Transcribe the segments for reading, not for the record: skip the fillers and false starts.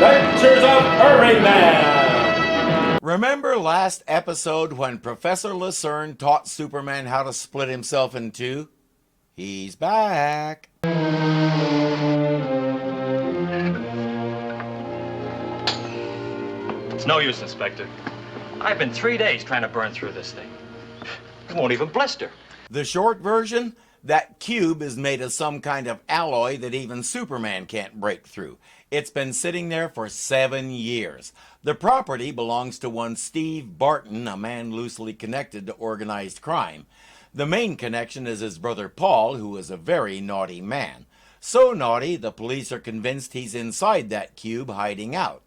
Adventures of Irvingman! Remember last episode when Professor Lucerne taught Superman how to split himself in two? He's back. It's no use, Inspector. I've been 3 days trying to burn through this thing. It won't even blister. The short version? That cube is made of some kind of alloy that even Superman can't break through. It's been sitting there for 7 years. The property belongs to one Steve Barton, a man loosely connected to organized crime. The main connection is his brother Paul, who is a very naughty man. So naughty, the police are convinced he's inside that cube hiding out.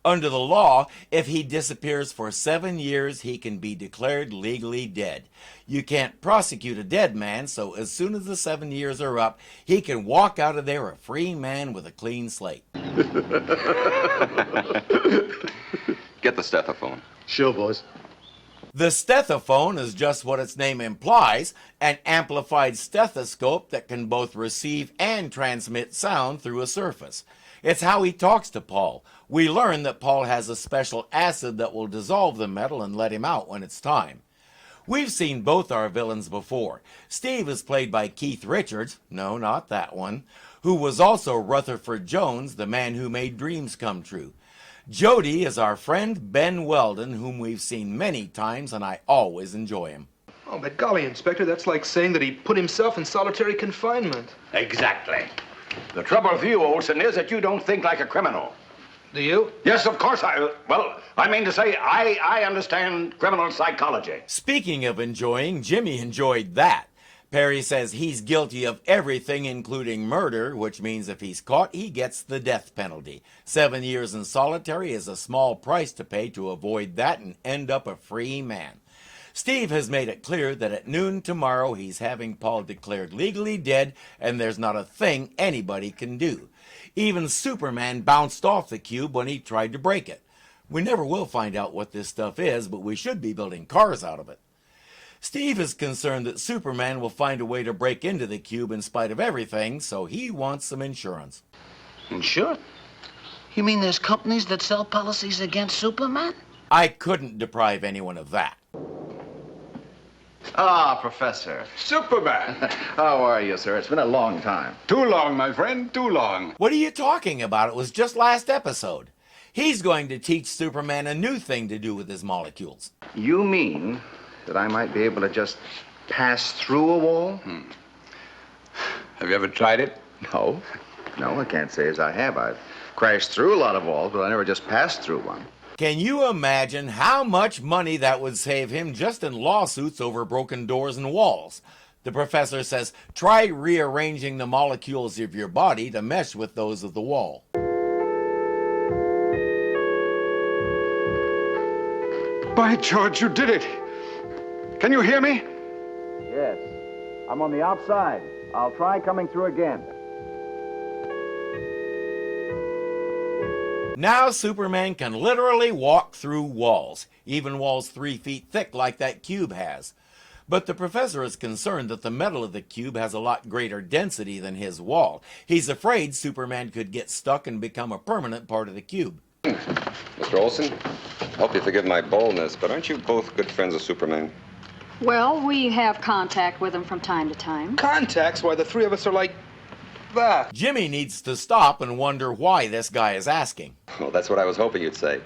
Under the law, if he disappears for 7 years, he can be declared legally dead. You can't prosecute a dead man, so as soon as the 7 years are up, he can walk out of there a free man with a clean slate. Get the stethoscope. Sure, boys. The stethoscope is just what its name implies, an amplified stethoscope that can both receive and transmit sound through a surface. It's how he talks to Paul. We learn that Paul has a special acid that will dissolve the metal and let him out when it's time. We've seen both our villains before. Steve is played by Keith Richards, no, not that one, who was also Rutherford Jones, the man who made dreams come true. Jody is our friend Ben Weldon, whom we've seen many times, and I always enjoy him. Oh, but golly, Inspector, that's like saying that he put himself in solitary confinement. Exactly. The trouble with you, Olson, is that you don't think like a criminal. Do you? Yes, of course I mean to say, I understand criminal psychology. Speaking of enjoying, Jimmy enjoyed that. Perry says he's guilty of everything, including murder, which means if he's caught, he gets the death penalty. 7 years in solitary is a small price to pay to avoid that and end up a free man. Steve has made it clear that at noon tomorrow he's having Paul declared legally dead, and there's not a thing anybody can do. Even Superman bounced off the cube when he tried to break it. We never will find out what this stuff is, but we should be building cars out of it. Steve is concerned that Superman will find a way to break into the cube in spite of everything, so he wants some insurance. Insurance? You mean there's companies that sell policies against Superman? I couldn't deprive anyone of that. Ah, Professor. Superman. How are you, sir? It's been a long time. Too long, my friend, too long. What are you talking about? It was just last episode. He's going to teach Superman a new thing to do with his molecules. You mean that I might be able to just pass through a wall? Have you ever tried it? No. No, I can't say as I have. I've crashed through a lot of walls, but I never just passed through one. Can you imagine how much money that would save him just in lawsuits over broken doors and walls? The professor says, try rearranging the molecules of your body to mesh with those of the wall. By George, you did it. Can you hear me? Yes. I'm on the outside. I'll try coming through again. Now Superman can literally walk through walls, even walls 3 feet thick like that cube has. But the professor is concerned that the metal of the cube has a lot greater density than his wall. He's afraid Superman could get stuck and become a permanent part of the cube. Mr. Olson, hope you forgive my boldness, but aren't you both good friends of Superman? Well, we have contact with him from time to time. Contacts? Why, the three of us are like that. Jimmy needs to stop and wonder why this guy is asking. Well, that's what I was hoping you'd say.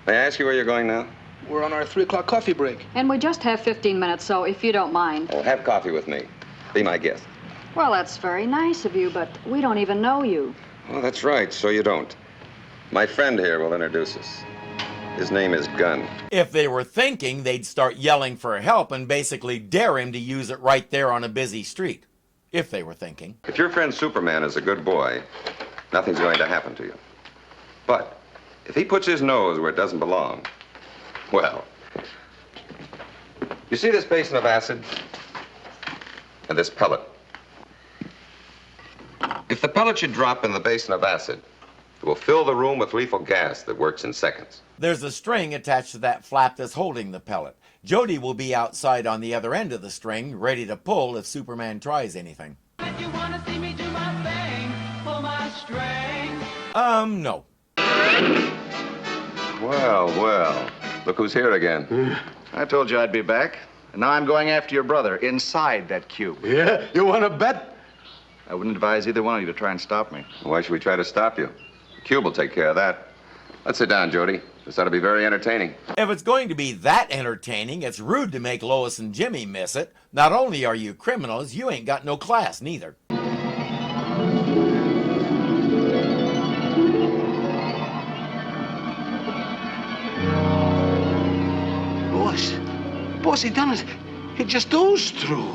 May I ask you where you're going now? We're on our 3 o'clock coffee break. And we just have 15 minutes, so if you don't mind. Oh, have coffee with me. Be my guest. Well, that's very nice of you, but we don't even know you. Oh, that's right, so you don't. My friend here will introduce us. His name is Gunn. If they were thinking, they'd start yelling for help and basically dare him to use it right there on a busy street. If they were thinking. If your friend Superman is a good boy, nothing's going to happen to you. But if he puts his nose where it doesn't belong, well, you see this basin of acid and this pellet? If the pellet should drop in the basin of acid, it will fill the room with lethal gas that works in seconds. There's a string attached to that flap that's holding the pellet. Jody will be outside on the other end of the string, ready to pull if Superman tries anything. You wanna see me do my thing, pull my string. No. Well, well. Look who's here again. I told you I'd be back. And now I'm going after your brother inside that cube. Yeah? You want to bet? I wouldn't advise either one of you to try and stop me. Why should we try to stop you? The cube will take care of that. Let's sit down, Jody. This ought to be very entertaining. If it's going to be that entertaining, it's rude to make Lois and Jimmy miss it. Not only are you criminals, you ain't got no class neither. Boss, he done it. He just oozed through.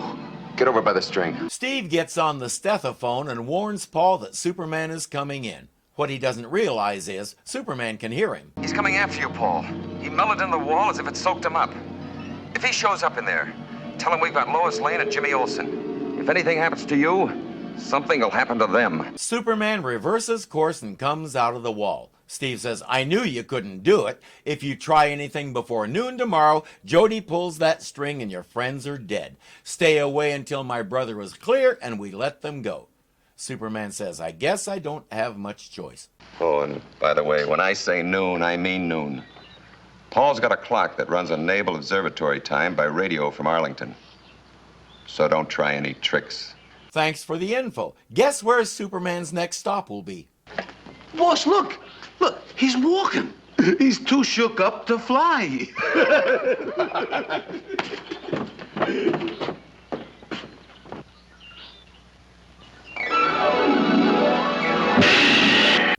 Get over by the string. Steve gets on the stethophone and warns Paul that Superman is coming in. What he doesn't realize is Superman can hear him. He's coming after you, Paul. He melted in the wall as if it soaked him up. If he shows up in there, tell him we've got Lois Lane and Jimmy Olsen. If anything happens to you, something will happen to them. Superman reverses course and comes out of the wall. Steve says, I knew you couldn't do it. If you try anything before noon tomorrow, Jody pulls that string and your friends are dead. Stay away until my brother is clear and we let them go. Superman says, I guess I don't have much choice. Oh, and by the way, when I say noon, I mean noon. Paul's got a clock that runs on Naval Observatory time by radio from Arlington. So don't try any tricks. Thanks for the info. Guess where Superman's next stop will be? Boss, look. Look, he's walking. He's too shook up to fly.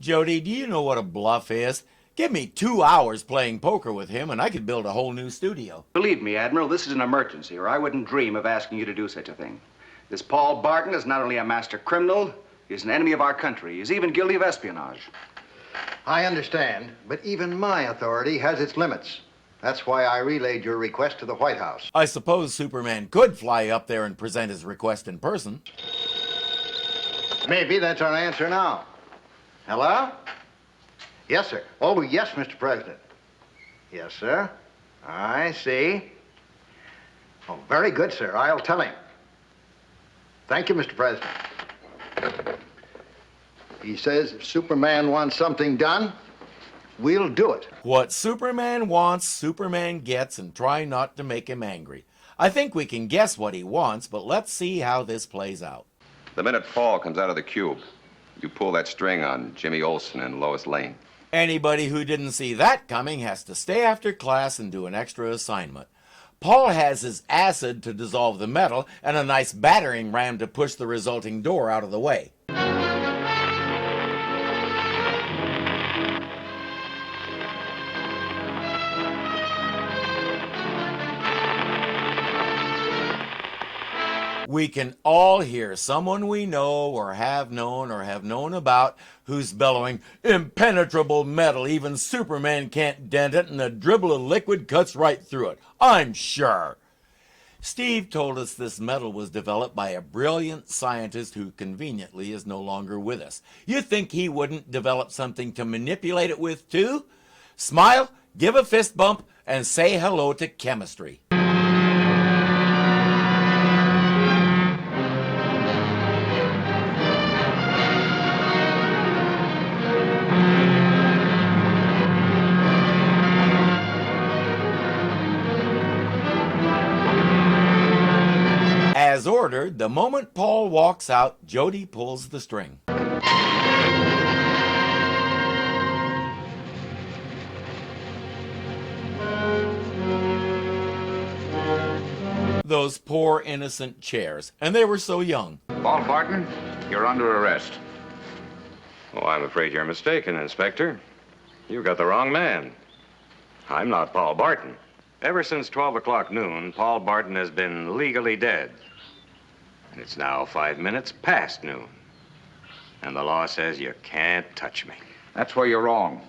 Jody, do you know what a bluff is? Give me 2 hours playing poker with him and I could build a whole new studio. Believe me, Admiral, this is an emergency, or I wouldn't dream of asking you to do such a thing. This Paul Barton is not only a master criminal, he's an enemy of our country. He's even guilty of espionage. I understand, but even my authority has its limits. That's why I relayed your request to the White House. I suppose Superman could fly up there and present his request in person. Maybe that's our answer now. Hello? Yes, sir. Oh, yes, Mr. President. Yes, sir. I see. Oh, very good, sir. I'll tell him. Thank you, Mr. President. He says if Superman wants something done, we'll do it. What Superman wants, Superman gets, and try not to make him angry. I think we can guess what he wants, but let's see how this plays out. The minute Paul comes out of the cube, you pull that string on Jimmy Olsen and Lois Lane. Anybody who didn't see that coming has to stay after class and do an extra assignment. Paul has his acid to dissolve the metal and a nice battering ram to push the resulting door out of the way. We can all hear someone we know or have known about who's bellowing, impenetrable metal, even Superman can't dent it, and a dribble of liquid cuts right through it. I'm sure. Steve told us this metal was developed by a brilliant scientist who conveniently is no longer with us. You think he wouldn't develop something to manipulate it with too? Smile, give a fist bump, and say hello to chemistry. As ordered, the moment Paul walks out, Jody pulls the string. Those poor innocent chairs, and they were so young. Paul Barton, you're under arrest. Oh, I'm afraid you're mistaken, Inspector. You've got the wrong man. I'm not Paul Barton. Ever since 12 o'clock noon, Paul Barton has been legally dead. And it's now 5 minutes past noon. And the law says you can't touch me. That's where you're wrong.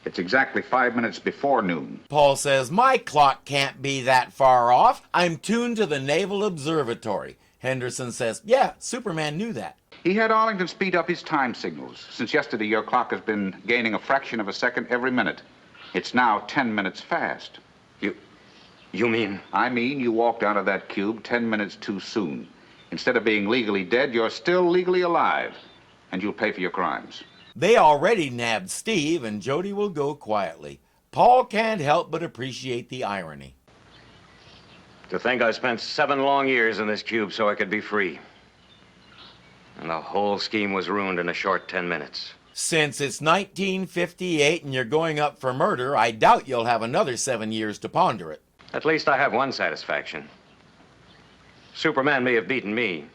It's exactly 5 minutes before noon. Paul says, my clock can't be that far off. I'm tuned to the Naval Observatory. Henderson says, yeah, Superman knew that. He had Arlington speed up his time signals. Since yesterday, your clock has been gaining a fraction of a second every minute. It's now 10 minutes fast. You mean? I mean you walked out of that cube 10 minutes too soon. Instead of being legally dead, you're still legally alive. And you'll pay for your crimes. They already nabbed Steve, and Jody will go quietly. Paul can't help but appreciate the irony. To think I spent 7 long years in this cube so I could be free. And the whole scheme was ruined in a short 10 minutes. Since it's 1958 and you're going up for murder, I doubt you'll have another 7 years to ponder it. At least I have one satisfaction. Superman may have beaten me,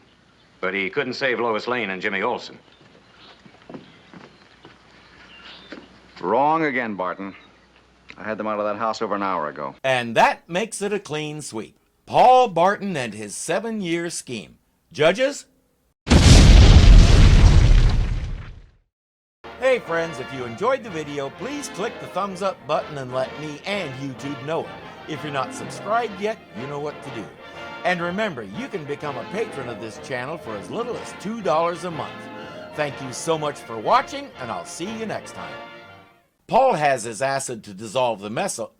but he couldn't save Lois Lane and Jimmy Olsen. Wrong again, Barton. I had them out of that house over an hour ago. And that makes it a clean sweep. Paul Barton and his 7-year scheme. Judges? Hey friends, if you enjoyed the video, please click the thumbs up button and let me and YouTube know it. If you're not subscribed yet, you know what to do. And remember, you can become a patron of this channel for as little as $2 a month. Thank you so much for watching, and I'll see you next time. Paul has his acid to dissolve the messel.